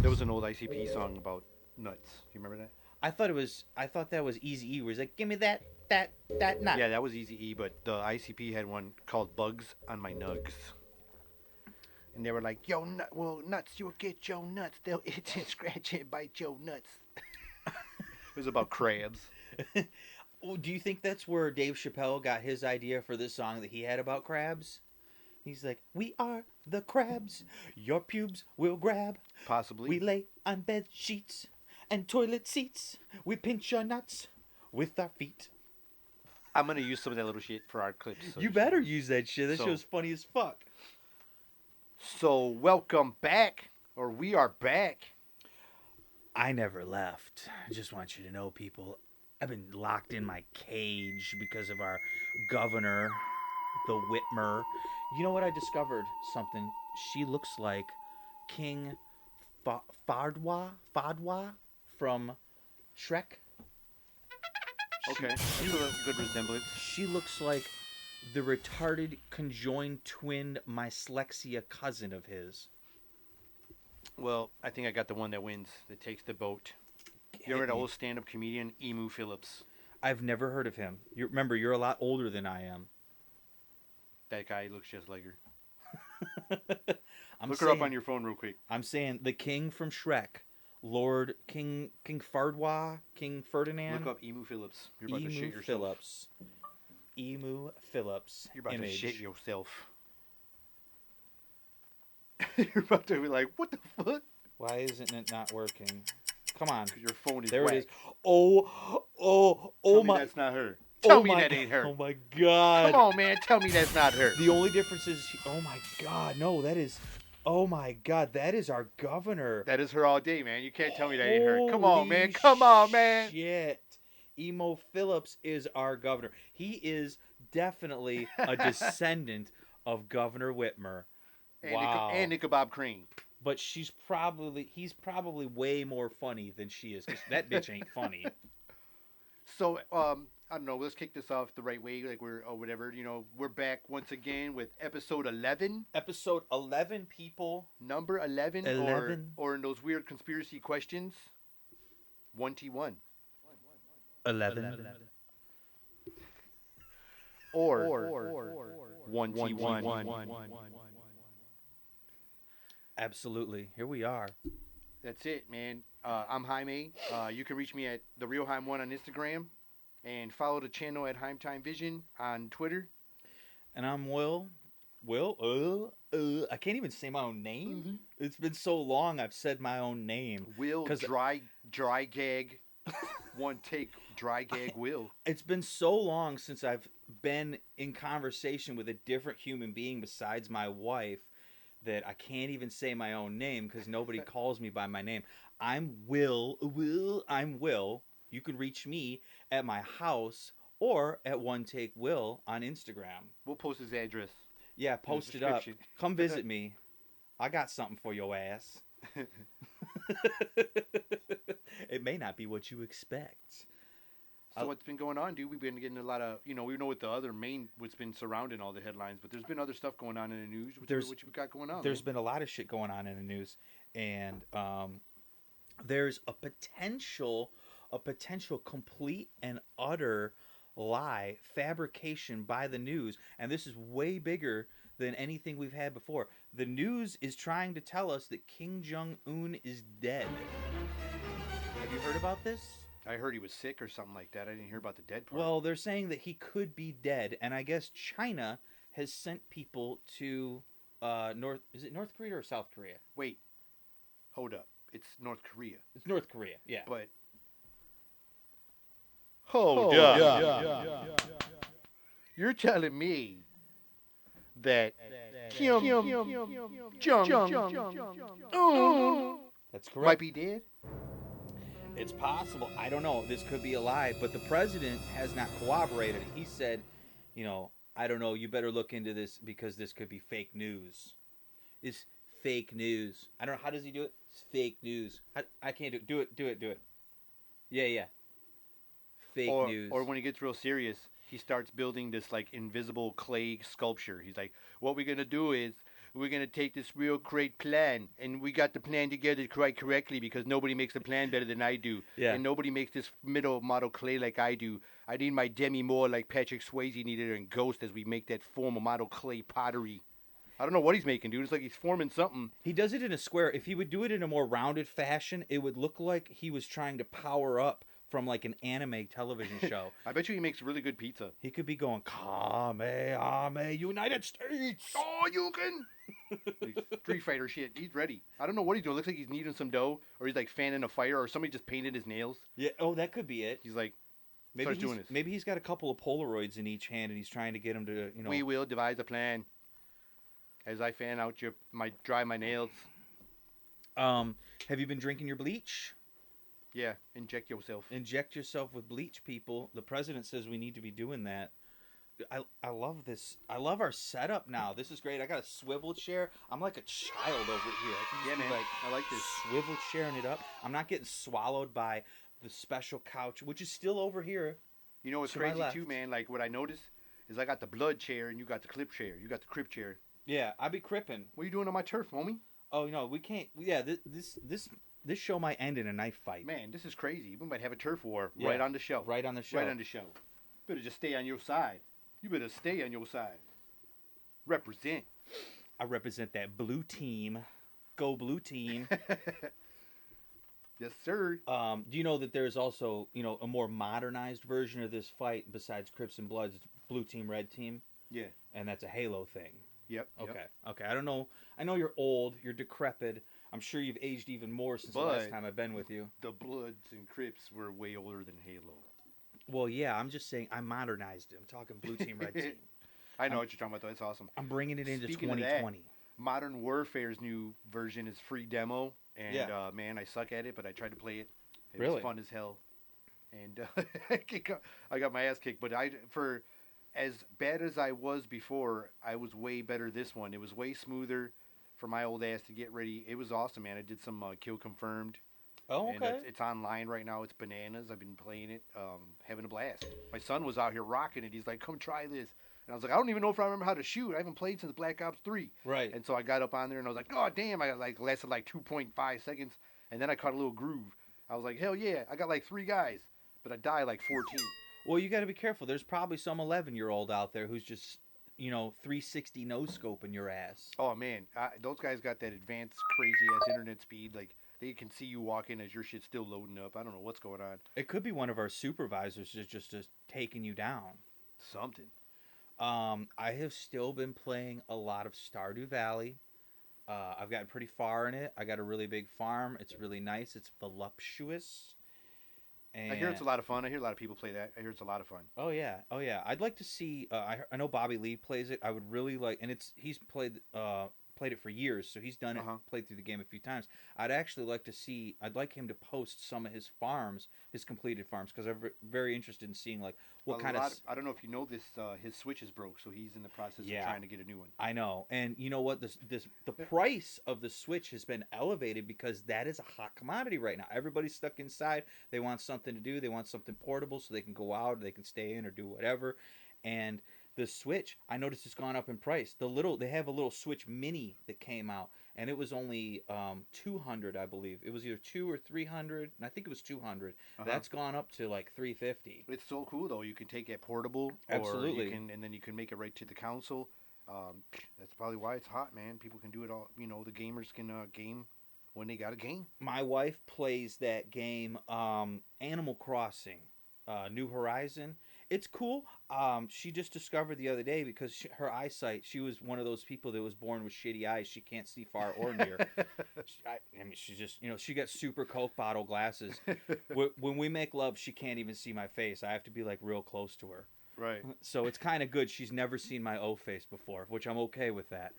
There was an old ICP song about nuts. Do you remember that? I thought that was Easy E. Where he's like, "Give me that nut." Yeah, that was Easy E, but the ICP had one called "Bugs on My Nugs," and they were like, "Yo, well, nuts, you'll get your nuts. They'll itch and scratch and bite your nuts." It was about crabs. Oh, do you think that's where Dave Chappelle got his idea for this song that he had about crabs? He's like, "We are the crabs. Your pubes will grab. Possibly. We lay on bed sheets and toilet seats. We pinch your nuts with our feet." I'm gonna use some of that little shit for our clips. So You better use that shit. That So- show's funny as fuck. So welcome back, or we are back. I never left. I just want you to know, people, I've been locked in my cage because of our governor, the Whitmer. You know what? I discovered something. She looks like King Fadwa from Shrek. Okay, that's a good resemblance. She looks like the retarded conjoined twin dyslexia cousin of his. Well, I think I got the one that wins. That takes the boat. You Hit ever the me. old stand-up comedian Emu Phillips? I've never heard of him. You remember, you're a lot older than I am. That guy looks just like her. I'm Look saying, her up on your phone real quick. I'm saying the king from Shrek, Lord King Fardwa, King Ferdinand. Look up Emu Phillips. You're about to shit Emu yourself. Phillips. Emu Phillips. You're about image. to shit yourself. You're about to be like, what the fuck? Why isn't it not working? Come on. Your phone is There whack. it is. Oh Tell me my. that's not her. Tell Oh me my, that ain't her. Oh my god. Come on, man. Tell me that's not her. The only difference is, oh my god, no, that is, oh my god, that is our governor. That is her all day, man. You can't tell me that ain't her. Come on, man. Holy Come on, man. Shit. Emo Phillips is our governor. He is definitely a descendant of Governor Whitmer. Wow. And Ichabod Crane. But he's probably way more funny than she is, 'cause that bitch ain't funny. So, I don't know. Let's kick this off the right way, like we're or whatever. You know, we're back once again with episode 11, Episode 11, people. number 11, 11. or in those weird conspiracy questions, 1T1, 11. or 1T1. Absolutely. Here we are. That's it, man. I'm Jaime. You can reach me at the Real Jaime1 on Instagram, and follow the channel at Heim Time Vision on Twitter. And I'm Will. I can't even say my own name. Mm-hmm. It's been so long I've said my own name. Will 'Cause- dry gag. One take dry gag Will. It's been so long since I've been in conversation with a different human being besides my wife that I can't even say my own name because nobody calls me by my name. I'm Will. I'm Will. You can reach me at my house or at One Take Will on Instagram. We'll post his address. Yeah, post it up. description. Come visit me. I got something for your ass. It may not be what you expect. So what's been going on, dude? We've been getting a lot of, we know what the other what's been surrounding all the headlines, but there's been other stuff going on in the news. What you got going on? There's man? been a lot of shit going on in the news, and there's a potential complete and utter lie, fabrication by the news, and this is way bigger than anything we've had before. The news is trying to tell us that Kim Jong-un is dead. Have you heard about this? I heard he was sick or something like that. I didn't hear about the dead part. Well, they're saying that he could be dead, and I guess China has sent people to Is it North Korea or South Korea? Wait, hold up. It's North Korea. It's North Korea, yeah. But hold up. You're telling me that Kim Jong That's correct. might be dead? It's possible. I don't know. This could be a lie, but the president has not corroborated it. He said, I don't know, you better look into this because this could be fake news. is fake news. I don't know, how does he do it? It's fake news. I can't do it. Do it. Yeah. Fake news. Or when he gets real serious, he starts building this like invisible clay sculpture. He's like, what we're gonna do is we're gonna take this real great plan, and we got the plan together quite correctly because nobody makes a plan better than I do, Yeah. and nobody makes this middle model clay like I do. I need my Demi Moore like Patrick Swayze needed her in Ghost as we make that formal model clay pottery. I don't know what he's making, dude. It's like he's forming something. He does it in a square. If he would do it in a more rounded fashion, it would look like he was trying to power up from like an anime television show. I bet you he makes really good pizza. He could be going, Kame, United States. Oh, you can. Street Fighter shit. He's ready. I don't know what he's doing. Looks like he's kneading some dough, or he's like fanning a fire, or somebody just painted his nails. Yeah. Oh, that could be it. He's like, Maybe starts he's, doing this. maybe he's got a couple of Polaroids in each hand, and he's trying to get him to, you know. We will devise a plan as I fan out dry my nails. Have you been drinking your bleach? Yeah, inject yourself. Inject yourself with bleach, people. The president says we need to be doing that. I love this. I love our setup now. This is great. I got a swivel chair. I'm like a child over here. I can just be like, I like this. swivel chairing it up. I'm not getting swallowed by the special couch, which is still over here. You know what's To my crazy left. too, man? Like what I noticed is I got the blood chair and you got the clip chair. You got the crib chair. Yeah, I be crippin'. What are you doing on my turf, homie? Oh no, we can't. Yeah, this show might end in a knife fight. Man, this is crazy. We might have a turf war Yeah, right on the show. Right on the show. Right on the show. Better just stay on your side. You better stay on your side. Represent. I represent that blue team. Go blue team. Yes, sir. Do you know that there's also, a more modernized version of this fight besides Crips and Bloods? It's blue team, red team, Yeah. and that's a Halo thing. Yep. Okay. Okay. I don't know. I know you're old. You're decrepit. I'm sure you've aged even more since the last But- time I've been with you. The Bloods and Crips were way older than Halo. Well, yeah. I'm just saying I modernized it. I'm talking blue team, red team. I know what you're talking about, though. That's awesome. I'm bringing it into Speaking of that, 2020. Modern Warfare's new version is free demo, and Yeah. man, I suck at it, but I tried to play it. It Really? was fun as hell, and I got my ass kicked. But for as bad as I was before, I was way better this one. It was way smoother for my old ass to get ready. It was awesome, man. I did some kill confirmed. Oh, And okay. it's online right now. It's bananas. I've been playing it, having a blast. My son was out here rocking it. He's like, "Come try this." And I was like, "I don't even know if I remember how to shoot. I haven't played since Black Ops 3." Right. And so I got up on there and I was like, "Oh damn!" I got lasted like 2.5 seconds, and then I caught a little groove. I was like, "Hell yeah!" I got like 3 guys, but I died like 14. Well, you got to be careful. There's probably some 11-year-old out there who's just, 360 no scoping your ass. Oh man, those guys got that advanced crazy ass internet speed. Like they can see you walking as your shit's still loading up. I don't know what's going on. It could be one of our supervisors just taking you down. Something. I have still been playing a lot of Stardew Valley. I've gotten pretty far in it. I got a really big farm. It's really nice. It's voluptuous. And I hear it's a lot of fun. I hear a lot of people play that. I hear it's a lot of fun. Oh yeah. I'd like to see. I know Bobby Lee plays it. I would really like, and he's played it for years, so he's done it, played through the game a few times. I'd actually like to see. I'd like him to post some of his farms, his completed farms, because I'm very interested in seeing like what kind of. I don't know if you know this. His Switch is broke, so he's in the process of trying to get a new one. I know, and you know what? The price of the Switch has been elevated because that is a hot commodity right now. Everybody's stuck inside. They want something to do. They want something portable so they can go out, or they can stay in, or do whatever. And the Switch, I noticed it's gone up in price. They have a little Switch Mini that came out, and it was only $200, I believe. It was either $200 or $300, and I think it was $200. That's gone up to like $350. It's so cool though. You can take it portable, Absolutely, and then you can make it right to the console. That's probably why it's hot, man. People can do it all. The gamers can game when they got a game. My wife plays that game, Animal Crossing, New Horizon. It's cool. She just discovered the other day because her eyesight. She was one of those people that was born with shitty eyes. She can't see far or near. She just, she got super Coke bottle glasses. When we make love, she can't even see my face. I have to be like real close to her. Right. So it's kind of good. She's never seen my O face before, which I'm okay with that.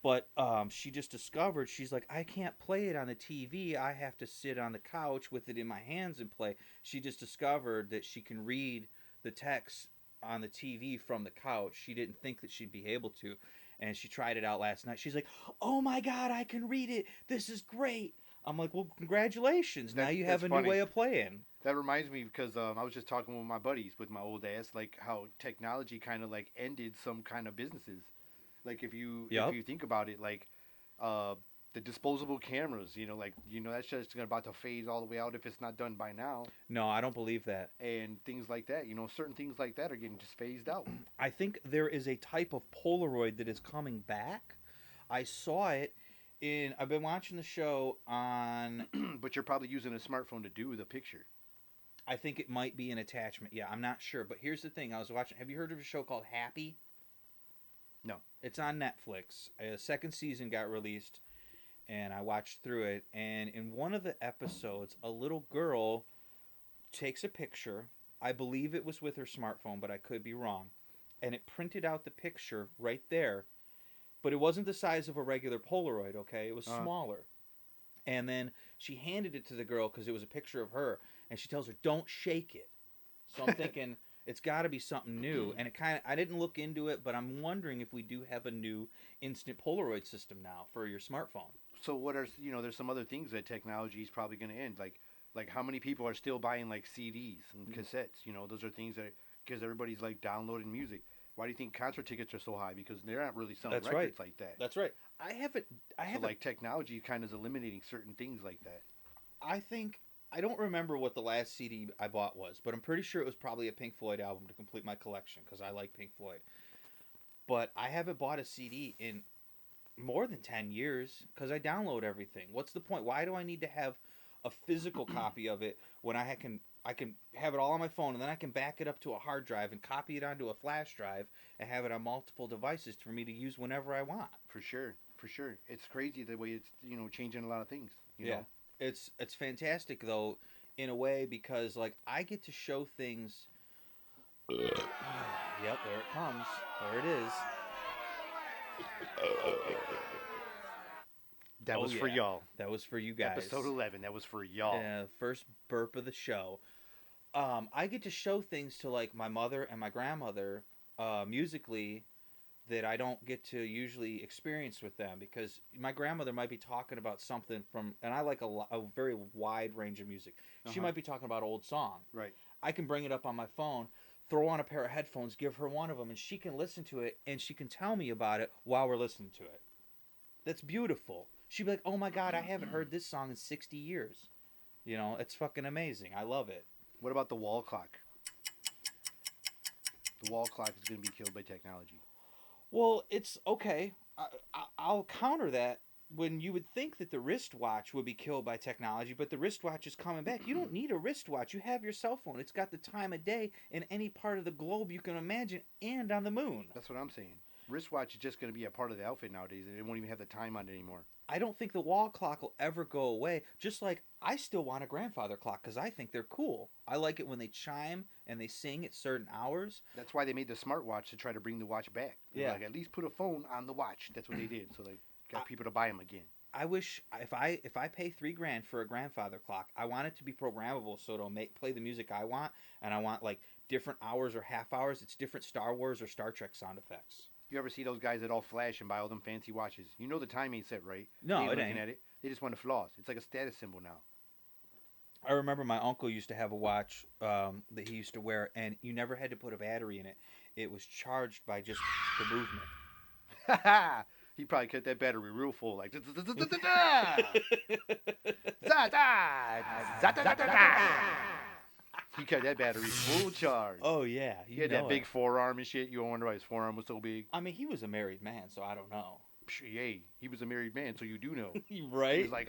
But she just discovered, she's like, I can't play it on the TV. I have to sit on the couch with it in my hands and play. She just discovered that she can read the text on the TV from the couch. She didn't think that she'd be able to. and she tried it out last night. She's like, "Oh my god, I can read it. This is great." I'm like, "Well, congratulations. Now you have That's a new funny. way of playing." That reminds me because I was just talking with my buddies, with my old ass, like how technology kind of like ended some kind of businesses. Like if Yep. you think about it, like uh, the disposable cameras, like that's just about to phase all the way out if it's not done by now, No, I don't believe that. and things like that. Certain things like that are getting just phased out. I think there is a type of Polaroid that is coming back. I saw it in. I've been watching the show on. But you're probably using a smartphone to do the picture. I think it might be an attachment. Yeah, I'm not sure. But here's the thing. I was watching. Have you heard of a show called Happy? No. It's on Netflix. A second season got released, and I watched through it. And in one of the episodes, a little girl takes a picture. I believe it was with her smartphone, but I could be wrong. And it printed out the picture right there. But it wasn't the size of a regular Polaroid, okay? It was smaller. And then she handed it to the girl because it was a picture of her. And she tells her, "Don't shake it." So I'm thinking it's got to be something new. And I didn't look into it, but I'm wondering if we do have a new instant Polaroid system now for your smartphone. So what are there's some other things that technology is probably going to end, like how many people are still buying like CDs and cassettes? Those are things that because everybody's like downloading music. Why do you think concert tickets are so high? Because they're not really selling That's records right. like that. That's right. I haven't. So like technology kind of is eliminating certain things like that. I think I don't remember what the last CD I bought was, but I'm pretty sure it was probably a Pink Floyd album to complete my collection because I like Pink Floyd. But I haven't bought a CD in more than 10 years because I download everything. What's the point? Why do I need to have a physical copy of it when I can have it all on my phone, and then I can back it up to a hard drive and copy it onto a flash drive and have it on multiple devices for me to use whenever I want. For sure, for sure. It's crazy the way it's changing a lot of things. Yeah. It's fantastic though in a way because like I get to show things. Yep, there it comes. There it is. That was for y'all. That was for you guys. Episode 11. That was for y'all. Yeah, first burp of the show. I get to show things to like my mother and my grandmother musically that I don't get to usually experience with them because my grandmother might be talking about something from, and I like a very wide range of music. She might be talking about old song. Right. I can bring it up on my phone, throw on a pair of headphones, give her one of them, and she can listen to it, and she can tell me about it while we're listening to it. That's beautiful. She'd be like, "Oh my God, I haven't heard this song in 60 years." It's fucking amazing. I love it. What about the wall clock? The wall clock is going to be killed by technology. Well, it's okay. I'll counter that when you would think that the wristwatch would be killed by technology, but the wristwatch is coming back. You don't need a wristwatch. You have your cell phone. It's got the time of day in any part of the globe you can imagine and on the moon. That's what I'm saying. Wristwatch is just going to be a part of the outfit nowadays, and it won't even have the time on it anymore. I don't think the wall clock will ever go away, just like I still want a grandfather clock because I think they're cool. I like it when they chime and they sing at certain hours. That's why they made the smartwatch to try to bring the watch back. Yeah. Like, at least put a phone on the watch. That's what they did. So they got people to buy them again. I wish if I pay $3,000 for a grandfather clock, I want it to be programmable so it'll play the music I want, and I want like different hours or half hours. It's different Star Wars or Star Trek sound effects. You ever see those guys that all flash and buy all them fancy watches? The time ain't set right. No, they it looking ain't. at it. They just want to floss. It's like a status symbol now. I remember my uncle used to have a watch that he used to wear, and you never had to put a battery in it. It was charged by just the movement. He probably kept that battery real full, like. He kept that battery full charge. Oh yeah, He had that big forearm and shit. You wonder why his forearm was so big. I mean, he was a married man, so I don't know. Yay, he was a married man, so you do know. Right? He was like,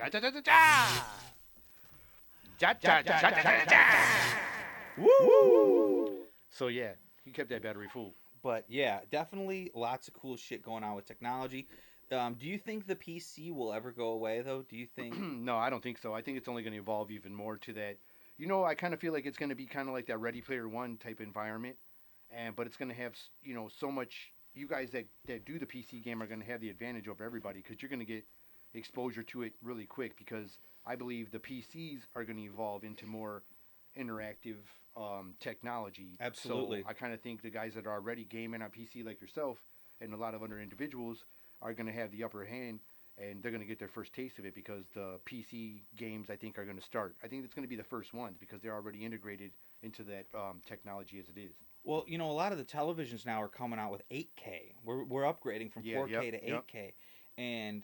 woo! So yeah, he kept that battery full. But yeah, definitely lots of cool shit going on with technology. Do you think the PC will ever go away, though? Do you think? No, I don't think so. I think it's only going to evolve even more to that. I kind of feel like it's going to be kind of like that Ready Player One type environment, but it's going to have so much. You guys that do the PC game are going to have the advantage over everybody because you're going to get exposure to it really quick because I believe the PCs are going to evolve into more interactive technology. Absolutely. So I kind of think the guys that are already gaming on PC like yourself, and a lot of other individuals are going to have the upper hand, and they're going to get their first taste of it because the PC games I think are going to start. I think it's going to be the first ones because they're already integrated into that technology as it is. Well, a lot of the televisions now are coming out with 8K. We're upgrading from 4K to 8K, and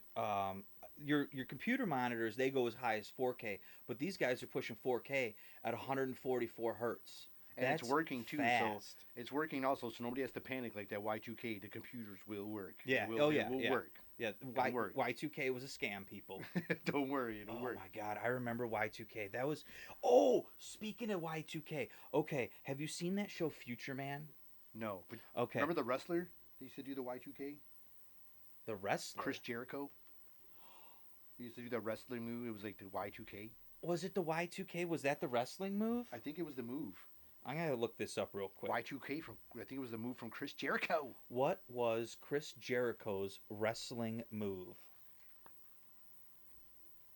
your computer monitors, they go as high as 4K, but these guys are pushing 4K at 144 hertz. And That's it's working too, fast. so it's working also, so nobody has to panic like that. Y2K, the computers will work. Yeah. It will, Oh it yeah. will Yeah. work. Yeah. Work. Y2K was a scam, people. Don't worry, it'll Oh work. my god, I remember Y2K. That was. Oh, speaking of Y2K, okay, have you seen that show Future Man? No, but Okay, remember the wrestler that used to do the Y2K? the wrestler. Chris Jericho. He used to do the wrestling move. It was like the Y2K. Was it the Y2K? Was that the wrestling move? I think it was the move. I gotta look this up real quick. Y2K from I think it was the move from Chris Jericho. What was Chris Jericho's wrestling move?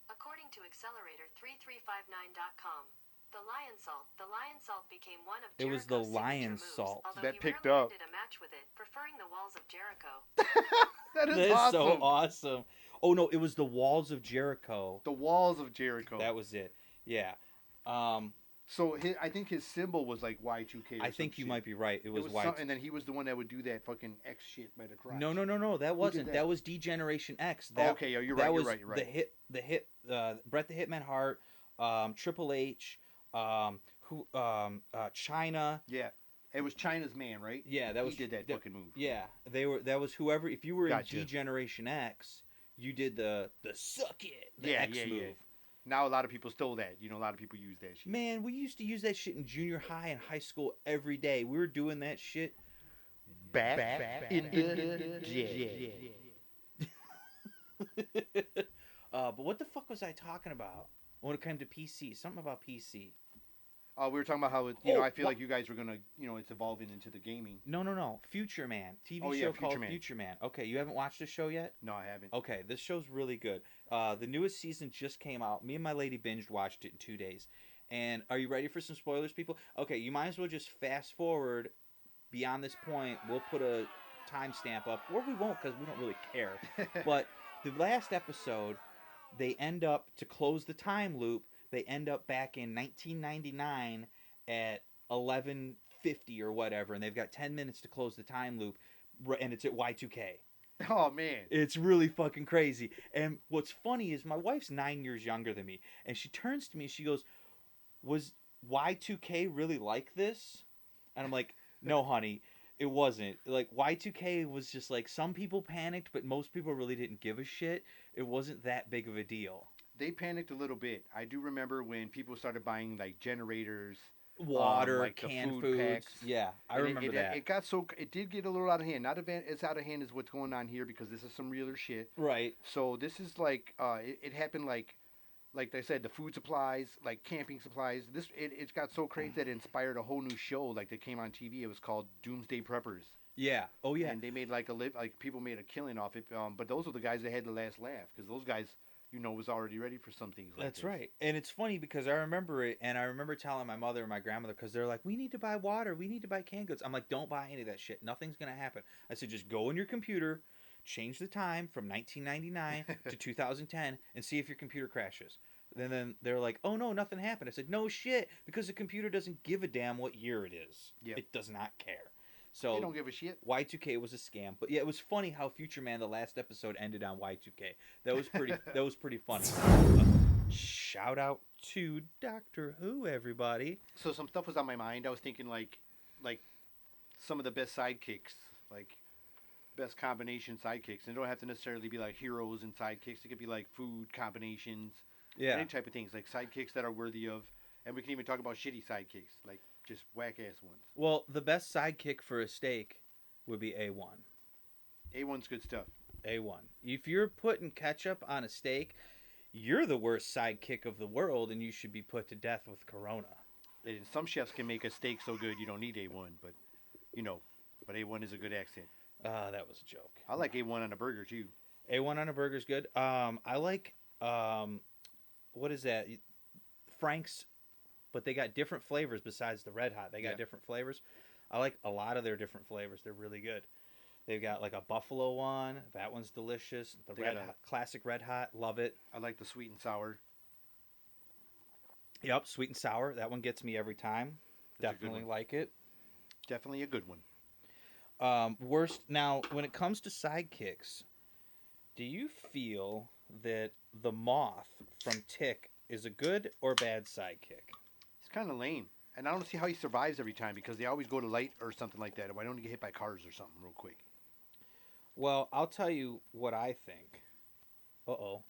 According to Accelerator3359.com, the lion salt became one of It was Jericho's the lion signature moves, salt. although That he picked rarely up. ended a match with it, preferring the walls of Jericho. That is That is awesome. so awesome. Oh no, it was the Walls of Jericho. The walls of Jericho. That was it. Yeah. So I think his symbol was like Y2K. Or I think you shit. might be right. It was, Y. and then he was the one that would do that fucking X shit by the crotch. No. That wasn't. that? That was Degeneration X. Oh, That, okay, you're that right. was You're right. The hit. Bret the Hitman Hart, Triple H, China. Yeah, it was China's man, right? Yeah, that was. He did that fucking move. Yeah, they were. That was whoever. If you were Gotcha. in Degeneration X, you did the suck it. The Yeah, X yeah, move. yeah. Now a lot of people stole that. A lot of people use that shit. Man, we used to use that shit in junior high and high school every day. We were doing that shit. Back in the day. But what the fuck was I talking about when it came to PC? Something about PC. We were talking about how it, I feel like you guys were gonna, it's evolving into the gaming. No. Future Man. TV Oh, yeah, show Future called Man. Future Man. Okay, you haven't watched the show yet? No, I haven't. Okay, this show's really good. The newest season just came out. Me and my lady binged watched it in 2 days. And are you ready for some spoilers, people? Okay, you might as well just fast forward beyond this point. We'll put a timestamp up, or we won't because we don't really care. But the last episode, they end up, to close the time loop, they end up back in 1999 at 11:50 or whatever, and they've got 10 minutes to close the time loop, and it's at Y2K. Oh man, It's really fucking crazy. And what's funny is my wife's 9 years younger than me, and she turns to me and she goes, "Was Y2K really like this?" And I'm like, "No, honey, it wasn't. Like, Y2K was just like, some people panicked, but most people really didn't give a shit. It wasn't that big of a deal. they panicked a little bit. I do remember when people started buying like generators, Water, like the canned food foods. packs. Yeah, I And remember that. It did get a little out of hand. Not as out of hand as what's going on here because this is some realer shit. Right. So this is like it happened like they said, the food supplies, like camping supplies. It got so crazy that it inspired a whole new show like that came on TV. It was called Doomsday Preppers. Yeah. Oh, yeah. And they made like people made a killing off it. But those are the guys that had the last laugh because those guys, was already ready for some things like That's this. right. And it's funny because I remember it, and I remember telling my mother and my grandmother, because they're like, we need to buy water, we need to buy canned goods. I'm like, don't buy any of that shit. Nothing's going to happen. I said, just go in your computer, change the time from 1999 to 2010, and see if your computer crashes. Then they're like, oh, no, nothing happened. I said, no shit, because the computer doesn't give a damn what year it is. Yep. It does not care. So They don't give a shit. Y2K was a scam. But yeah, it was funny how Future Man, the last episode, ended on Y2K. That was pretty funny. Shout out to Doctor Who, everybody. So some stuff was on my mind. I was thinking like some of the best sidekicks, like best combination sidekicks. And it don't have to necessarily be like heroes and sidekicks. It could be like food combinations, Yeah. any type of things, like sidekicks that are worthy of. And we can even talk about shitty sidekicks, like just whack ass ones. Well, the best sidekick for a steak would be A1. A1's good stuff. A1. If you're putting ketchup on a steak, you're the worst sidekick of the world, and you should be put to death with Corona. And some chefs can make a steak so good you don't need A1, but but A1 is a good accent. That was a joke. I like A1 on a burger too. A1 on a burger's good. I like what is that? Frank's, but they got different flavors besides the Red Hot. They got Yeah. different flavors. I like a lot of their different flavors. They're really good. They've got like a buffalo one. That one's delicious. The They red got a- hot, classic red hot, love it. I like the sweet and sour. Yep, sweet and sour. That one gets me every time. That's a good Definitely one. like it. Definitely a good one. Worst now when it comes to sidekicks, do you feel that the moth from Tick is a good or bad sidekick? He's kind of lame. And I don't see how he survives every time because they always go to light or something like that. Why don't he get hit by cars or something real quick? Well, I'll tell you what I think. Uh-oh.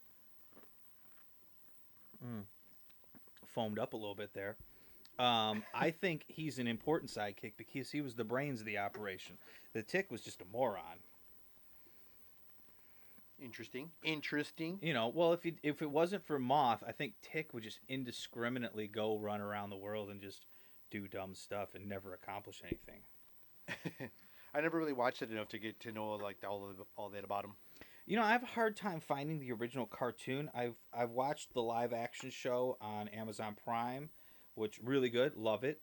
Foamed up a little bit there. I think he's an important sidekick because he was the brains of the operation. The Tick was just a moron. Interesting. Interesting. You know, well, if it wasn't for Moth, I think Tick would just indiscriminately go run around the world and just do dumb stuff and never accomplish anything. I never really watched it enough to get to know like all that about him. You know, I have a hard time finding the original cartoon. I've watched the live action show on Amazon Prime, which really good, love it.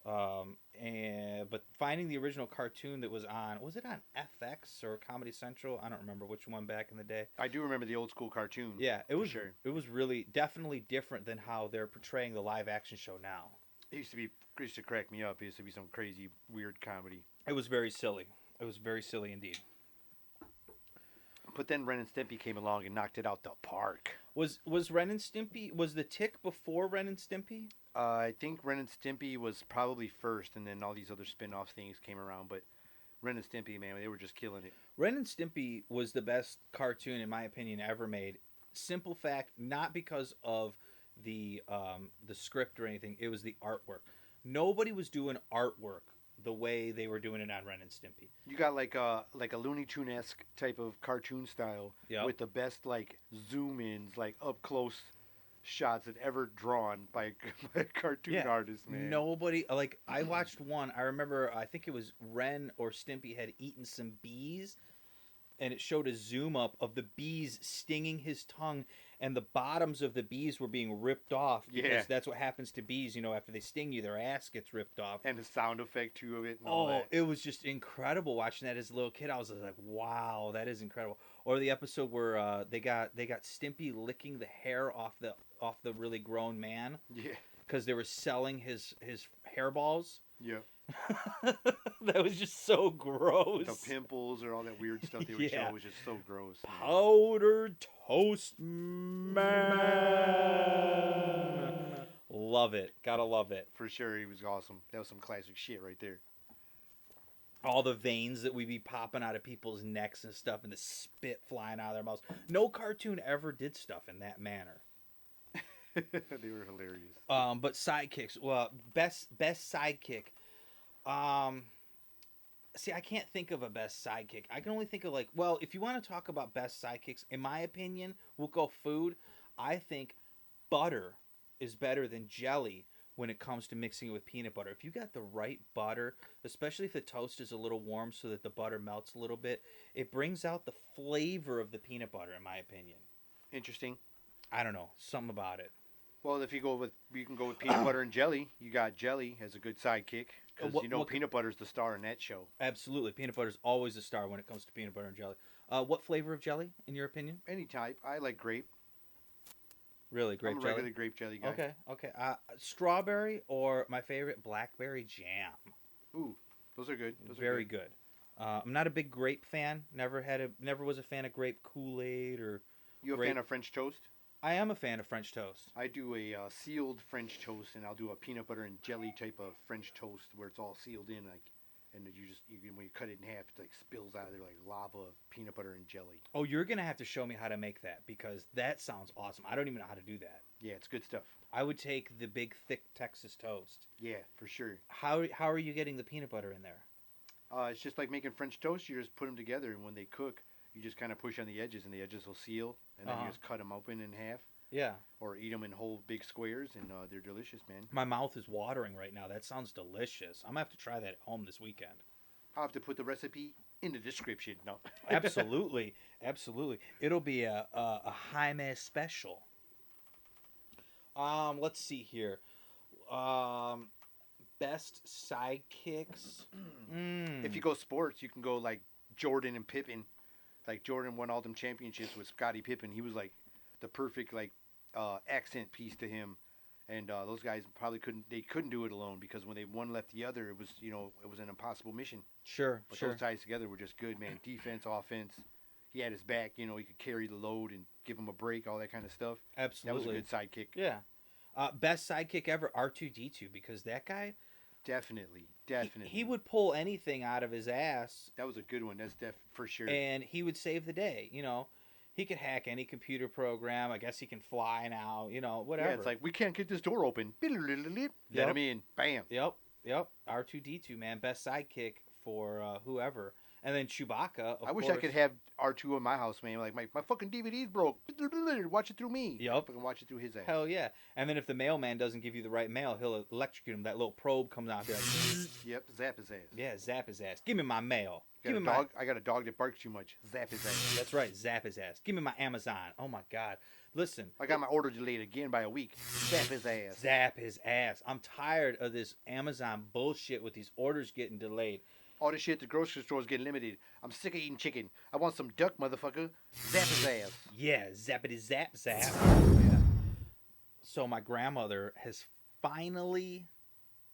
But finding the original cartoon that was it on FX or Comedy Central? I don't remember which one back in the day. I do remember the old school cartoon. Yeah, it for was sure. it was really definitely different than how they're portraying the live action show now. It used to crack me up. It used to be some crazy, weird comedy. It was very silly. It was very silly indeed. But then Ren and Stimpy came along and knocked it out the park. Was Ren and Stimpy, was the Tick before Ren and Stimpy? I think Ren and Stimpy was probably first, and then all these other spin-off things came around. But Ren and Stimpy, man, they were just killing it. Ren and Stimpy was the best cartoon, in my opinion, ever made. Simple fact, not because of the script or anything. It was the artwork. Nobody was doing artwork the way they were doing it on Ren and Stimpy. You got like a Looney Tune-esque type of cartoon style Yep. with the best like zoom-ins, like up close shots that ever drawn by a cartoon Yeah. artist, man. Nobody, like, I watched one. I remember, I think it was Ren or Stimpy had eaten some bees, and it showed a zoom up of the bees stinging his tongue, and the bottoms of the bees were being ripped off. Because Yeah. that's what happens to bees, you know, after they sting you, their ass gets ripped off. And the sound effect too of it. And all Oh, that. it was just incredible watching that as a little kid. I was like, wow, that is incredible. Or the episode where they got Stimpy licking the hair off the really grown man Yeah, because they were selling his hairballs. yeah. That was just so gross. The pimples or all that weird stuff they would Yeah. show was just so gross. man. Powdered toast man. Love it. Gotta love it. For sure, he was awesome. That was some classic shit right there. All the veins that would be popping out of people's necks and stuff, and the spit flying out of their mouths. No cartoon ever did stuff in that manner. They were hilarious. But sidekicks. Well, best sidekick. See, I can't think of a best sidekick. I can only think of if you want to talk about best sidekicks, in my opinion, we'll go food. I think butter is better than jelly when it comes to mixing it with peanut butter. If you got the right butter, especially if the toast is a little warm so that the butter melts a little bit, it brings out the flavor of the peanut butter, in my opinion. Interesting. I don't know, something about it. Well, if you can go with peanut butter and jelly. You got jelly as a good sidekick because What- peanut butter's the star in that show. Absolutely. Peanut butter is always a star when it comes to peanut butter and jelly. What flavor of jelly, in your opinion? Any type. I like grape. Really, grape I'm a jelly? regular grape jelly guy. Okay. Strawberry or my favorite, blackberry jam. Ooh, those are good. Those Very are good. good. I'm not a big grape fan. Never was a fan of grape Kool-Aid or. You a grape- fan of French toast? I am a fan of French toast. I do a sealed French toast, and I'll do a peanut butter and jelly type of French toast where it's all sealed in, and then when you cut it in half, it spills out of there like lava of peanut butter and jelly. Oh, you're gonna have to show me how to make that because that sounds awesome. I don't even know how to do that. Yeah, it's good stuff. I would take the big thick Texas toast. Yeah, for sure. How are you getting the peanut butter in there? It's just like making French toast. You just put them together, and when they cook, you just kind of push on the edges, and the edges will seal, and then Uh-huh. you just cut them open in half, Yeah. or eat them in whole big squares, and they're delicious, man. My mouth is watering right now. That sounds delicious. I'm gonna have to try that at home this weekend. I'll have to put the recipe in the description. No. Absolutely, absolutely. It'll be a Jaime special. Let's see here. Best sidekicks. If you go sports, you can go like Jordan and Pippen. Like Jordan won all them championships with Scottie Pippen. He was like the perfect like accent piece to him. And those guys probably couldn't do it alone because when they one left the other, it was it was an impossible mission. Sure, But sure. those guys together were just good, man. Defense, offense. He had his back. He could carry the load and give him a break, all that kind of stuff. Absolutely. That was a good sidekick. Yeah. Best sidekick ever, R2D2, because that guy, Definitely. he would pull anything out of his ass, That was a good one. That's for sure. and he would save the day. He could hack any computer program. I guess he can fly now. Whatever. Yeah, it's like we can't get this door open. Let him in. Bam. Yep. R2D2, man, best sidekick for whoever. And then Chewbacca. I wish I could have R2 in my house, man. Like my fucking DVD's broke. Watch it through me. Yep. Fucking watch it through his ass. Hell yeah. And then if the mailman doesn't give you the right mail, he'll electrocute him. That little probe comes out there. Yep. Zap his ass. Yeah, zap his ass. Give me my mail. Got Give a me my. dog. I got a dog that barks too much. Zap his ass. That's right, zap his ass. Give me my Amazon. Oh my God. Listen, I got my order delayed again by a week. Zap his ass. zap his ass. I'm tired of this Amazon bullshit with these orders getting delayed. All the shit at the grocery store is getting limited. I'm sick of eating chicken. I want some duck, motherfucker. Zap his ass. Yeah, zappity zap zap. Yeah. So my grandmother has finally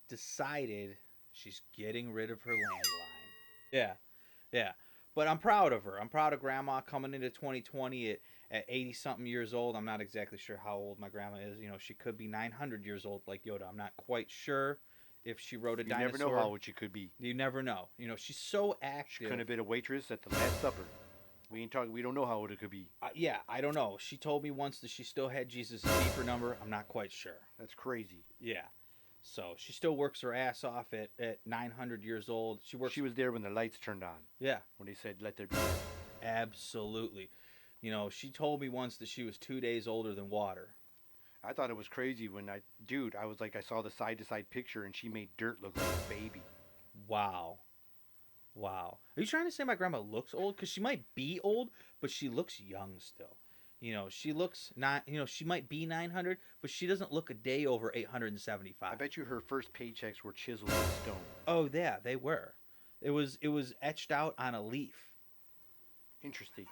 decided she's getting rid of her landline. Yeah. But I'm proud of her. I'm proud of Grandma coming into 2020 at 80-something years old. I'm not exactly sure how old my grandma is. She could be 900 years old like Yoda. I'm not quite sure if she rode a You dinosaur. never know how old she could be. You never know. She's so She active. couldn't have been a waitress at the Last Supper. We ain't talking. We don't know how old it could be. Yeah, I don't know. She told me once that she still had Jesus' beeper number. I'm not quite sure. That's crazy. Yeah. So she still works her ass off at 900 years old. She works. She was there when the lights turned on. Yeah, When they said, "Let there be." absolutely. She told me once that she was 2 days older than water. I thought it was crazy when I was like, I saw the side to side picture and she made dirt look like a baby. Wow. Are you trying to say my grandma looks old? Because she might be old, but she looks young still. She looks not. She might be 900, but she doesn't look a day over 875. I bet you her first paychecks were chiseled in stone. Oh yeah, they were. It was etched out on a leaf. Interesting.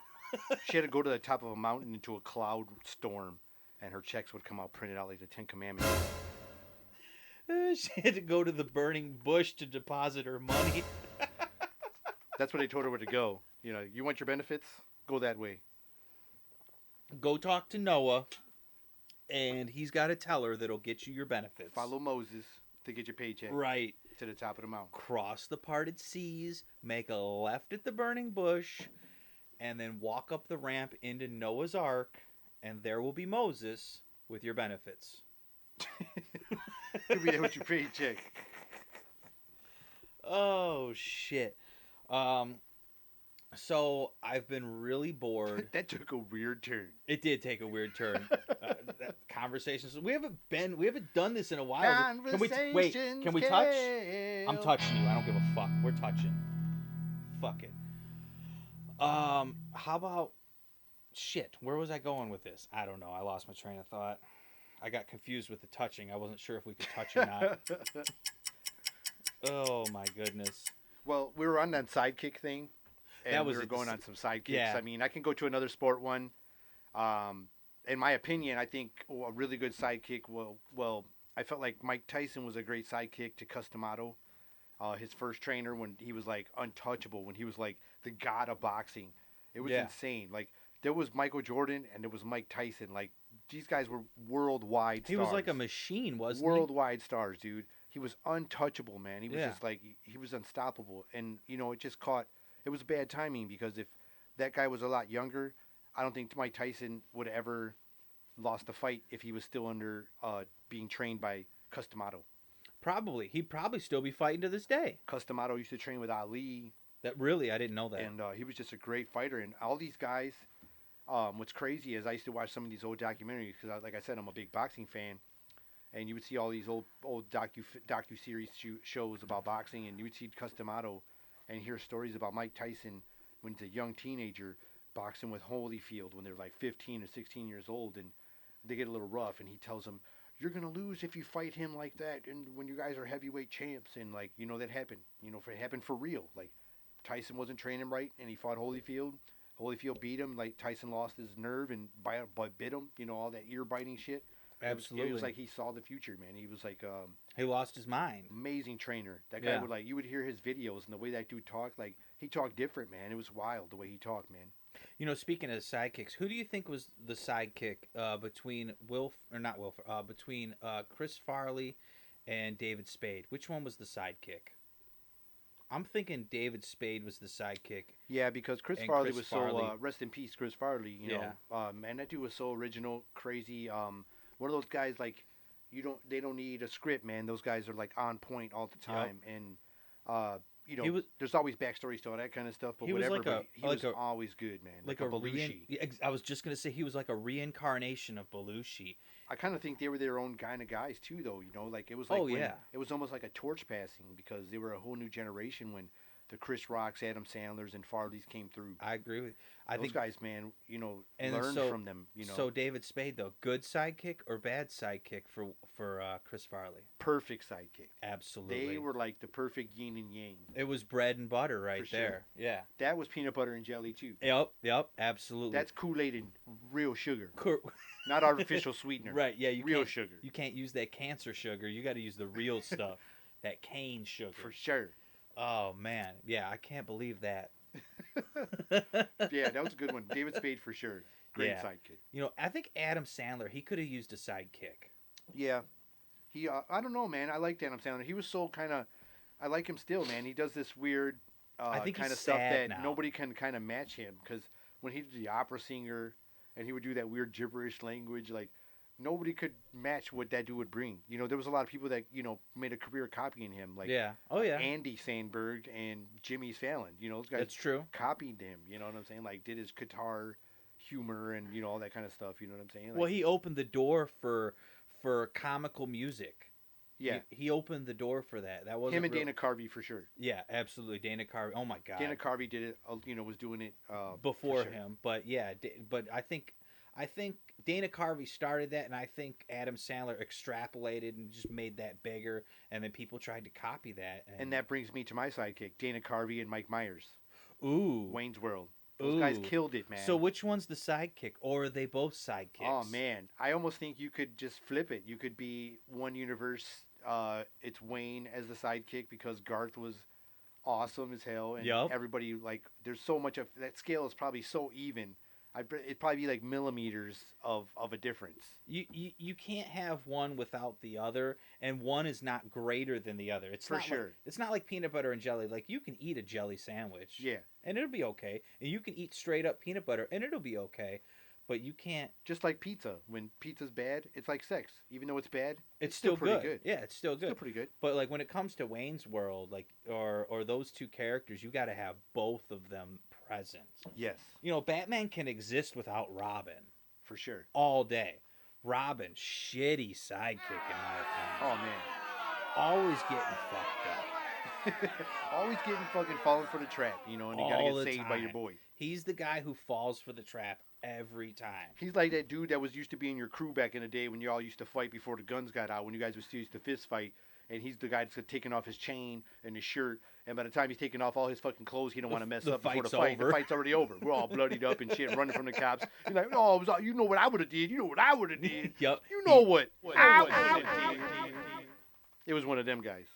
She had to go to the top of a mountain into a cloud storm, and her checks would come out printed out like the Ten Commandments. She had to go to the burning bush to deposit her money. That's where they told her where to go. You want your benefits? Go that way. Go talk to Noah, and he's got a teller that'll get you your benefits. Follow Moses to get your paycheck Right. to the top of the mountain. Cross the parted seas, make a left at the burning bush, and then walk up the ramp into Noah's Ark, and there will be Moses with your benefits. You'll be there with your paycheck. Oh, shit. So I've been really bored. That took a weird turn. It did take a weird turn. That conversations. We haven't done this in a while. Can we wait? Can we touch? I'm touching you. I don't give a fuck. We're touching. Fuck it. How about shit? Where was I going with this? I don't know. I lost my train of thought. I got confused with the touching. I wasn't sure if we could touch or not. Oh my goodness. Well, we were on that sidekick thing. And That was we were a going dis- on some sidekicks. Yeah. I mean, I can go to another sport one. In my opinion, I think a really good sidekick. Well, I felt like Mike Tyson was a great sidekick to Cus D'Amato, his first trainer, when he was like untouchable, when he was like the god of boxing. It was insane. Like there was Michael Jordan and there was Mike Tyson. Like these guys were worldwide stars. He was like a machine, wasn't Worldwide stars, dude. He was untouchable, man. He was Yeah. just like he was unstoppable, and it just caught. It was bad timing because if that guy was a lot younger, I don't think Mike Tyson would have ever lost a fight if he was still under being trained by Cus D'Amato. he? Probably. He'd probably still be fighting to this day. Cus D'Amato used to train with Ali, That really, I didn't know that. and he was just a great fighter. And all these guys, what's crazy is I used to watch some of these old documentaries because, like I said, I'm a big boxing fan. And you would see all these old docu-series shows about boxing, and you would see Cus D'Amato and hear stories about Mike Tyson when he's a young teenager boxing with Holyfield when they're like 15 or 16 years old, and they get a little rough, and he tells them, "You're gonna lose if you fight him like that, and when you guys are heavyweight champs," and like that happened, it happened for real. Like Tyson wasn't training right, and he fought Holyfield. Holyfield beat him. Like Tyson lost his nerve and bit him. You know, all that ear biting shit. Absolutely. It was like he saw the future, man. He was like he lost his mind. amazing trainer. That guy Yeah. would like you would hear his videos and the way that dude talked. Like he talked different, man. It was wild the way he talked, man. You know, speaking of sidekicks, who do you think was the sidekick between between Chris Farley and David Spade? Which one was the sidekick? I'm thinking David Spade was the sidekick. Yeah, because Chris And Farley Chris was Farley. so rest in peace, Chris Farley. You know, man, that dude was so original, crazy. One of those guys like they don't need a script, man. Those guys are like on point all the time, and you know, there's always backstories to all that kind of stuff. But he was whatever, like a- but he like was a- always good, man. Like a a Belushi. I was just gonna say he was like a reincarnation of Belushi. I kind of think they were their own kind of guys too, though. You know, like it was Oh, like when- yeah. it was almost like a torch passing because they were a whole new generation when the Chris Rocks, Adam Sandlers, and Farleys came through. I agree with. I Those think guys, man, you know, And learned so- from them. You know, so. David Spade though, good sidekick or bad sidekick for Chris Farley? perfect sidekick. Absolutely. They were like the perfect yin and yang. It was bread and butter right For sure. there. Yeah. That was peanut butter and jelly too. Yep. Absolutely. That's Kool-Aid and real sugar, Cor- not artificial sweetener. right. Yeah. You real can't, sugar You can't use that cancer sugar. You got to use the real stuff. That cane sugar. for sure. Oh man. Yeah. I can't believe that. Yeah, that was a good one. David Spade for sure. Great Yeah. sidekick. You know, I think Adam Sandler. He could have used a sidekick. Yeah, he. I don't know, man. I liked Adam Sandler. He was so kind of. I like him still, man. He does this weird I think kind he's of stuff sad that now. nobody can kind of match him. Because when he did the opera singer, and he would do that weird gibberish language, like nobody could match what that dude would bring. You know, there was a lot of people that made a career copying him, like Yeah. Oh yeah. Andy Sandberg and Jimmy Fallon. You know, those guys That's true. copied him. You know what I'm saying? Like did his guitar humor and all that kind of stuff. You know what I'm saying? Like, Well, he opened the door for comical music. yeah, He opened the door for that. That wasn't him and real- Dana Carvey for sure. Yeah, absolutely. Dana Carvey. Oh my God. Dana Carvey did it. Was doing it for Before sure. him, but yeah, but I think Dana Carvey started that, and I think Adam Sandler extrapolated and just made that bigger, and then people tried to copy that. And that brings me to my sidekick, Dana Carvey and Mike Myers, ooh, Wayne's World. Those guys Ooh. killed it, man. So which one's the sidekick, or are they both sidekicks? Oh man, I almost think you could just flip it. You could be one universe. It's Wayne as the sidekick because Garth was awesome as hell, and Yup. everybody like. There's so much of that scale is probably so even. It'd probably be like millimeters of a difference. You can't have one without the other, and one is not greater than the other. It's For not sure. Like, it's not like peanut butter and jelly. Like you can eat a jelly sandwich, Yeah, and it'll be okay, and you can eat straight up peanut butter, and it'll be okay, but you can't. just like pizza. When pizza's bad, it's like sex. Even though it's bad, It's still still pretty good. Yeah, it's still it's good. still pretty good. But like when it comes to Wayne's World, like or those two characters, you got to have both of them present. Yes, You know, Batman can exist without Robin for sure. all day. Robin, shitty sidekick in my opinion. Oh man. Always getting fucked up. Always getting fucking falling for the trap, and you gotta All get the saved by your time. boy. He's the guy who falls for the trap every time. He's like that dude that was used to be in your crew back in the day when you all used to fight before the guns got out, when you guys used to fist fight, and he's the guy that's taking off his chain and his shirt, and by the time he's taking off all his fucking clothes, he don't want to mess the up before the fight's fight. over. The fight's already over. We're all bloodied up and shit, running from the cops. You're like, oh, you know what I would have did. You know what I would have did. Yup. You know what I Ow, would ow, have did. It was one of them guys.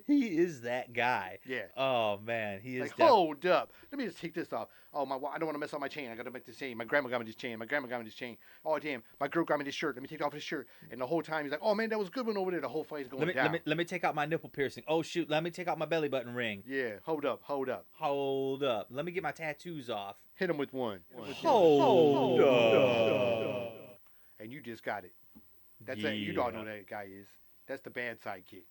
He is that guy. Yeah. Oh man, he is. Like, hold up. Let me just take this off. Oh, I don't want to mess up my chain. I got to make this chain. My grandma got me this chain. My grandma got me this chain. Oh, damn. My girl got me this shirt. Let me take off this shirt. And the whole time he's like, oh, man, that was a good one over there. The whole fight's going down. let me take out my nipple piercing. Oh shoot, let me take out my belly button ring. Yeah, hold up. Hold up. Let me get my tattoos off. Hit him with one. Hold up. And you just got it. That's it. You don't know who that guy is. That's the bad sidekick.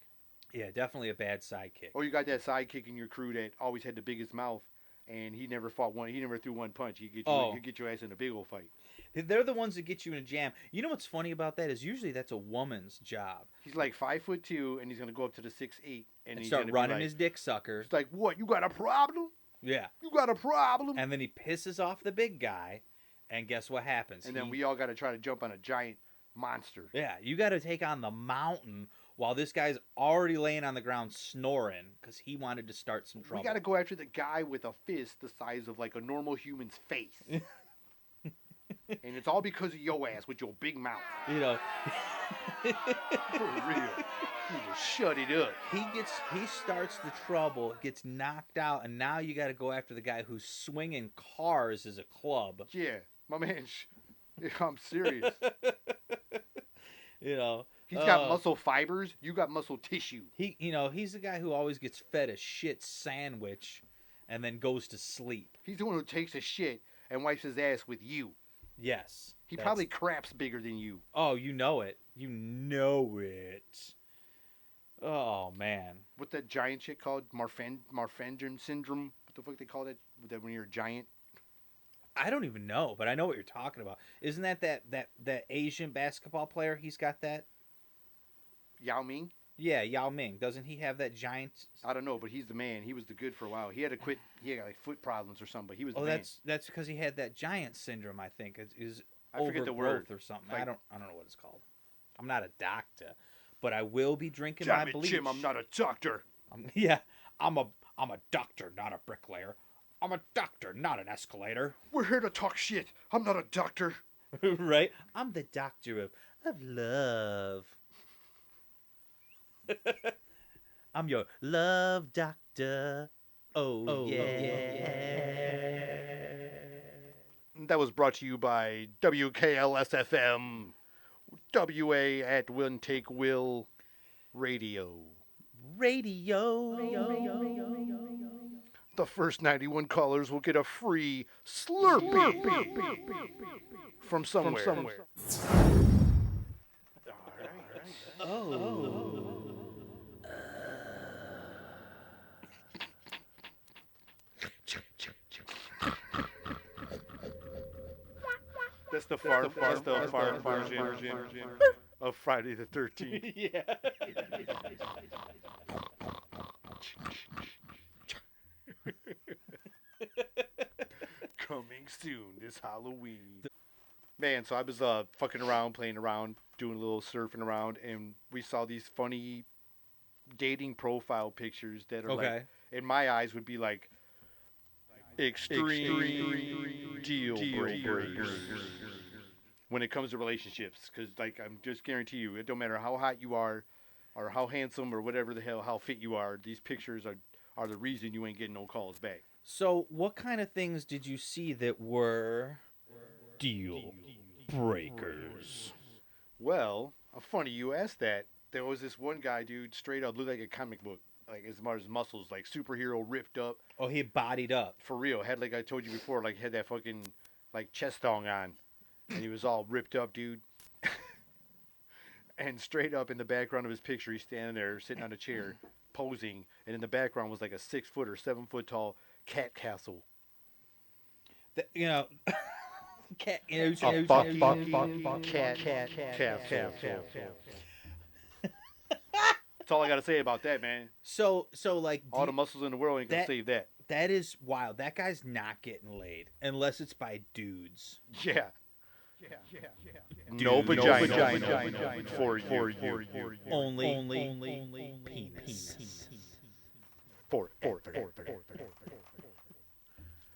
Yeah, definitely a bad sidekick. Or you got that sidekick in your crew that always had the biggest mouth, and he never fought one. He never threw one punch. He'd get your ass in a big old fight. They're the ones that get you in a jam. You know what's funny about that is usually that's a woman's job. He's like 5'2", and he's gonna go up to the 6'8", and he's Start gonna running be like, his dick sucker. It's like, what? You got a problem? Yeah. You got a problem? And then he pisses off the big guy, and guess what happens? And then we all got to try to jump on a giant monster. Yeah, you got to take on the mountain while this guy's already laying on the ground snoring because he wanted to start some trouble. We got to go after the guy with a fist the size of like a normal human's face. And it's all because of your ass with your big mouth. You know, For real. You just shut it up. he starts the trouble, gets knocked out, and now you got to go after the guy who's swinging cars as a club. Yeah, my man. I'm serious. You know, He's got muscle fibers. You got muscle tissue. He's the guy who always gets fed a shit sandwich, and then goes to sleep. He's the one who takes a shit and wipes his ass with you. Yes, He probably craps bigger than you. Oh, you know it. You know it. Oh man, What's that giant shit called? Marfan syndrome? What the fuck they call that? That when you're a giant? I don't even know, but I know what you're talking about. Isn't that Asian basketball player? He's got that. Yao Ming? Yeah, Yao Ming. Doesn't he have that giant? I don't know, but he's the man. He was the good for a while. He had to quit. He had like foot problems or something, but he was the man. That's because he had that giant syndrome. I think is I forget the word. or something. Like, I don't know what it's called. I'm not a doctor, but I will be drinking Damn my it, bleach. Jim, I'm not a doctor. I'm a doctor, not a bricklayer. I'm a doctor, not an escalator. We're here to talk shit. I'm not a doctor. Right? I'm the doctor of love. I'm your love doctor. Oh yeah. That was brought to you by WKLSFM, WA at One Take Will Radio. The first 91 callers will get a free Slurpee from somewhere. All right. That's the fart version of Friday the 13th. Yeah. Coming soon this Halloween. Man, so I was fucking around, playing around, doing a little surfing around, and we saw these funny dating profile pictures that are like, in my eyes, would be like extreme deal breakers when it comes to relationships. Because, like, I'm just guarantee you, it don't matter how hot you are or how handsome or whatever the hell, how fit you are, these pictures are the reason you ain't getting no calls back. So, what kind of things did you see that were deal breakers? Well, funny you asked that. There was this one guy, dude, straight up looked like a comic book, like as far as muscles, like superhero ripped up. Oh, he bodied up. For real. Had, like I told you before, like had that fucking like chest thong on, and he was all ripped up, dude. And straight up in the background of his picture, he's standing there sitting on a chair, posing, and in the background was like a 6 foot or 7 foot tall cat castle. Cat. A fucking cat castle. That's all I gotta say about that, man. So like All the muscles in the world ain't gonna save that. That is wild. That guy's not getting laid unless it's by dudes. Yeah. No vagina for you. Only penis. For.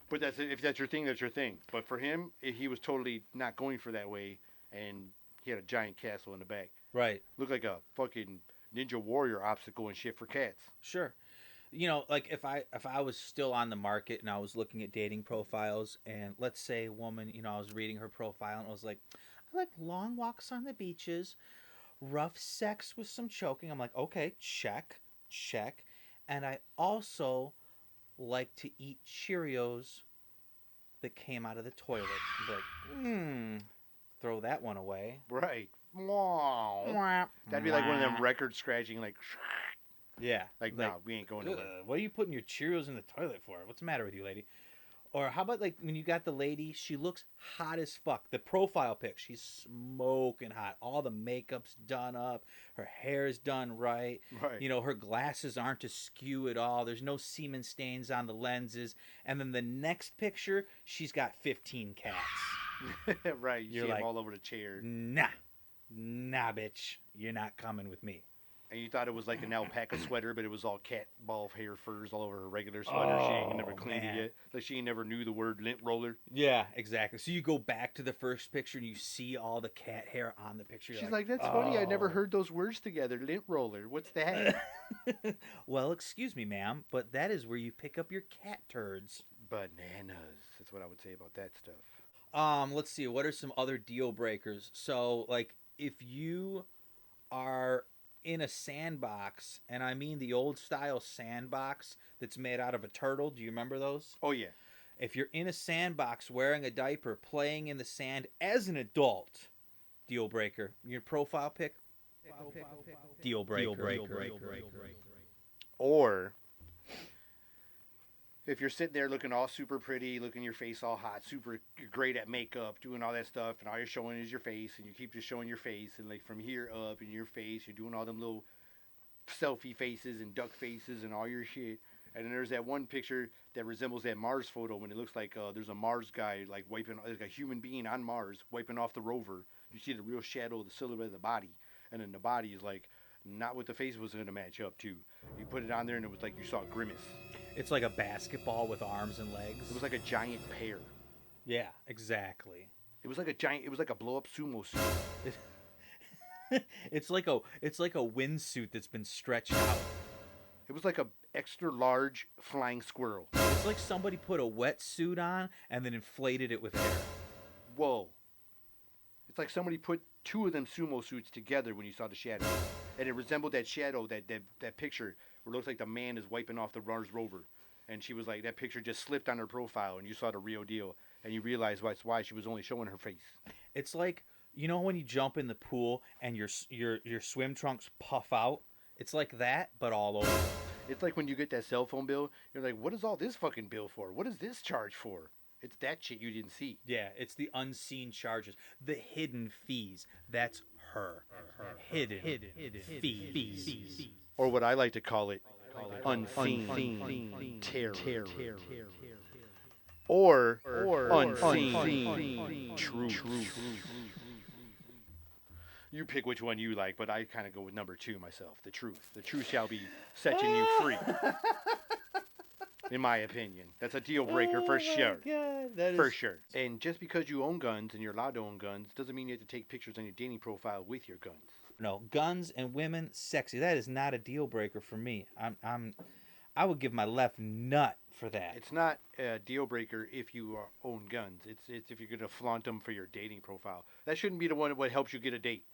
But if that's your thing, that's your thing. But for him, he was totally not going for that way, and he had a giant castle in the back. Right. Looked like a fucking Ninja Warrior obstacle and shit for cats. Sure. Like if I was still on the market and I was looking at dating profiles, and let's say a woman, I was reading her profile and I was like, I like long walks on the beaches, rough sex with some choking. I'm like, okay, check. And I also like to eat Cheerios that came out of the toilet. Like, throw that one away. Right. That'd be like one of them record scratching, like. Yeah. Like, no, we ain't going nowhere. What are you putting your Cheerios in the toilet for? What's the matter with you, lady? Or how about, like, when you got the lady, she looks hot as fuck. The profile pic, she's smoking hot. All the makeup's done up. Her hair's done right. Right. Her glasses aren't askew at all. There's no semen stains on the lenses. And then the next picture, she's got 15 cats. Right. You You're see like, him all over the chair. Nah, bitch. You're not coming with me. and you thought it was like an alpaca sweater, but it was all cat ball hair furs all over her regular sweater. She ain't never cleaned man. it yet. Like she ain't never knew the word lint roller. Yeah, exactly. So you go back to the first picture and you see all the cat hair on the picture. You're She's like, that's funny. I never "Oh." heard those words together. Lint roller. What's that? Well, excuse me, ma'am, but that is where you pick up your cat turds. Bananas. That's what I would say about that stuff. Let's see. What are some other deal breakers? So, like, if you are in a sandbox, and I mean the old style sandbox that's made out of a turtle. Do you remember those? Oh yeah. If you're in a sandbox wearing a diaper, playing in the sand as an adult, deal breaker. Your profile pic, deal breaker. Or if you're sitting there looking all super pretty, looking your face all hot, super great at makeup, doing all that stuff, and all you're showing is your face, and you keep just showing your face, and like from here up in your face, you're doing all them little selfie faces and duck faces and all your shit. And then there's that one picture that resembles that Mars photo when it looks like there's a Mars guy like wiping, like a human being on Mars wiping off the rover. You see the real shadow of the silhouette of the body, and then the body is like not what the face was going to match up to. You put it on there, and it was like you saw Grimace. It's like a basketball with arms and legs. It was like a giant pear. Yeah, exactly. It was like a giant. It was like a blow up sumo suit. It's like a windsuit that's been stretched out. It was like a extra large flying squirrel. It's like somebody put a wetsuit on and then inflated it with air. Whoa. It's like somebody put two of them sumo suits together when you saw the shadow. And it resembled that shadow, that picture where it looks like the man is wiping off the Mars rover. And she was like, that picture just slipped on her profile and you saw the real deal. And you realized that's why she was only showing her face. It's like, you know when you jump in the pool and your swim trunks puff out? It's like that, but all over. It's like when you get that cell phone bill, you're like, what is all this fucking bill for? What is this charge for? It's that shit you didn't see. Yeah, it's the unseen charges, the hidden fees. That's her. Hidden fees. Or what I like to call it, unseen terror. Or unseen truth. You pick which one you like, but I kind of go with number 2 myself. The truth. The truth shall be setting you free. In my opinion. That's a deal breaker for sure. God, that For is... sure. And just because you own guns and you're allowed to own guns doesn't mean you have to take pictures on your dating profile with your guns. No, guns and women, sexy. That is not a deal breaker for me. I would give my left nut for that. It's not a deal breaker if you own guns. It's if you're going to flaunt them for your dating profile. That shouldn't be the one that helps you get a date.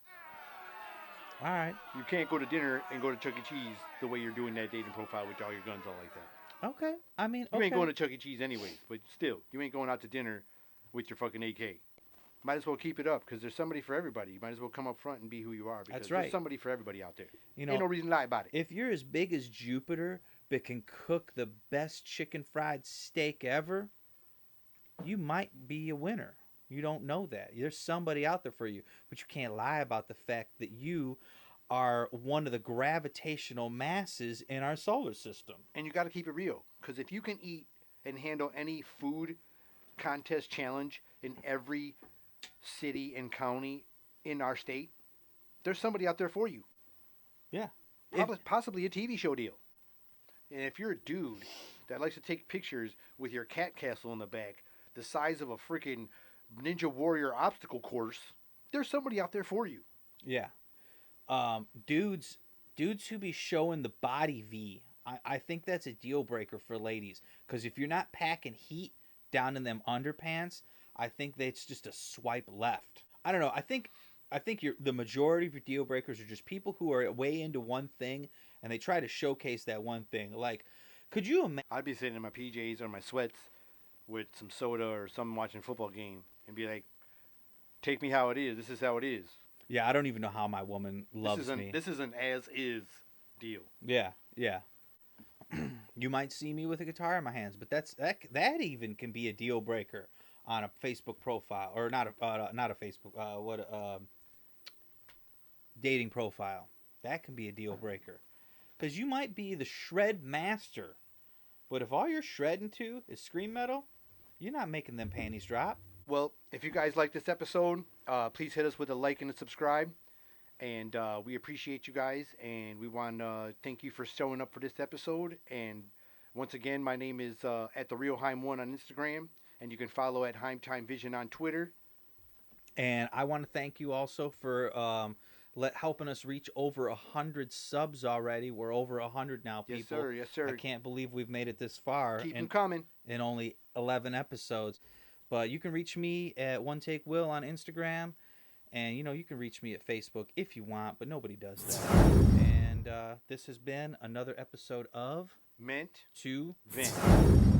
All right. You can't go to dinner and go to Chuck E. Cheese the way you're doing that dating profile with all your guns all like that. Okay. I mean, You okay. ain't going to Chuck E. Cheese anyways, but still, you ain't going out to dinner with your fucking AK. Might as well keep it up because there's somebody for everybody. You might as well come up front and be who you are because That's right. there's somebody for everybody out there. You know, Ain't no reason to lie about it. if you're as big as Jupiter but can cook the best chicken fried steak ever, you might be a winner. You don't know that. There's somebody out there for you, but you can't lie about the fact that you are one of the gravitational masses in our solar system. And you got to keep it real because if you can eat and handle any food contest challenge in every city and county in our state, there's somebody out there for you. Yeah. Possibly a TV show deal. And if you're a dude that likes to take pictures with your cat castle in the back, the size of a freaking Ninja Warrior obstacle course, there's somebody out there for you. Yeah. Dudes who be showing the body V, I think that's a deal breaker for ladies. Because if you're not packing heat down in them underpants, I think that's just a swipe left. I don't know. I think the majority of your deal breakers are just people who are way into one thing and they try to showcase that one thing. Like, could you imagine? I'd be sitting in my PJs or my sweats with some soda or something watching a football game and be like, take me how it is. This is how it is. Yeah, I don't even know how my woman loves me. This is an as-is deal. Yeah. You might see me with a guitar in my hands, but that even can be a deal breaker on a Facebook profile, or not a Facebook, dating profile. That can be a deal breaker, because you might be the shred master, but if all you're shredding to is scream metal, you're not making them panties drop. Well, if you guys like this episode, please hit us with a like and a subscribe. And we appreciate you guys, and we want to thank you for showing up for this episode. And once again, my name is at the Real Heim1 on Instagram, and you can follow at Heim Time Vision on Twitter. And I want to thank you also for helping us reach over 100 subs already. We're over 100 now, people. Yes, sir. Yes, sir. I can't believe we've made it this far. Keep them coming. In only 11 episodes. But you can reach me at One Take Will on Instagram. And, you can reach me at Facebook if you want, but nobody does that. And this has been another episode of Meant to Vent.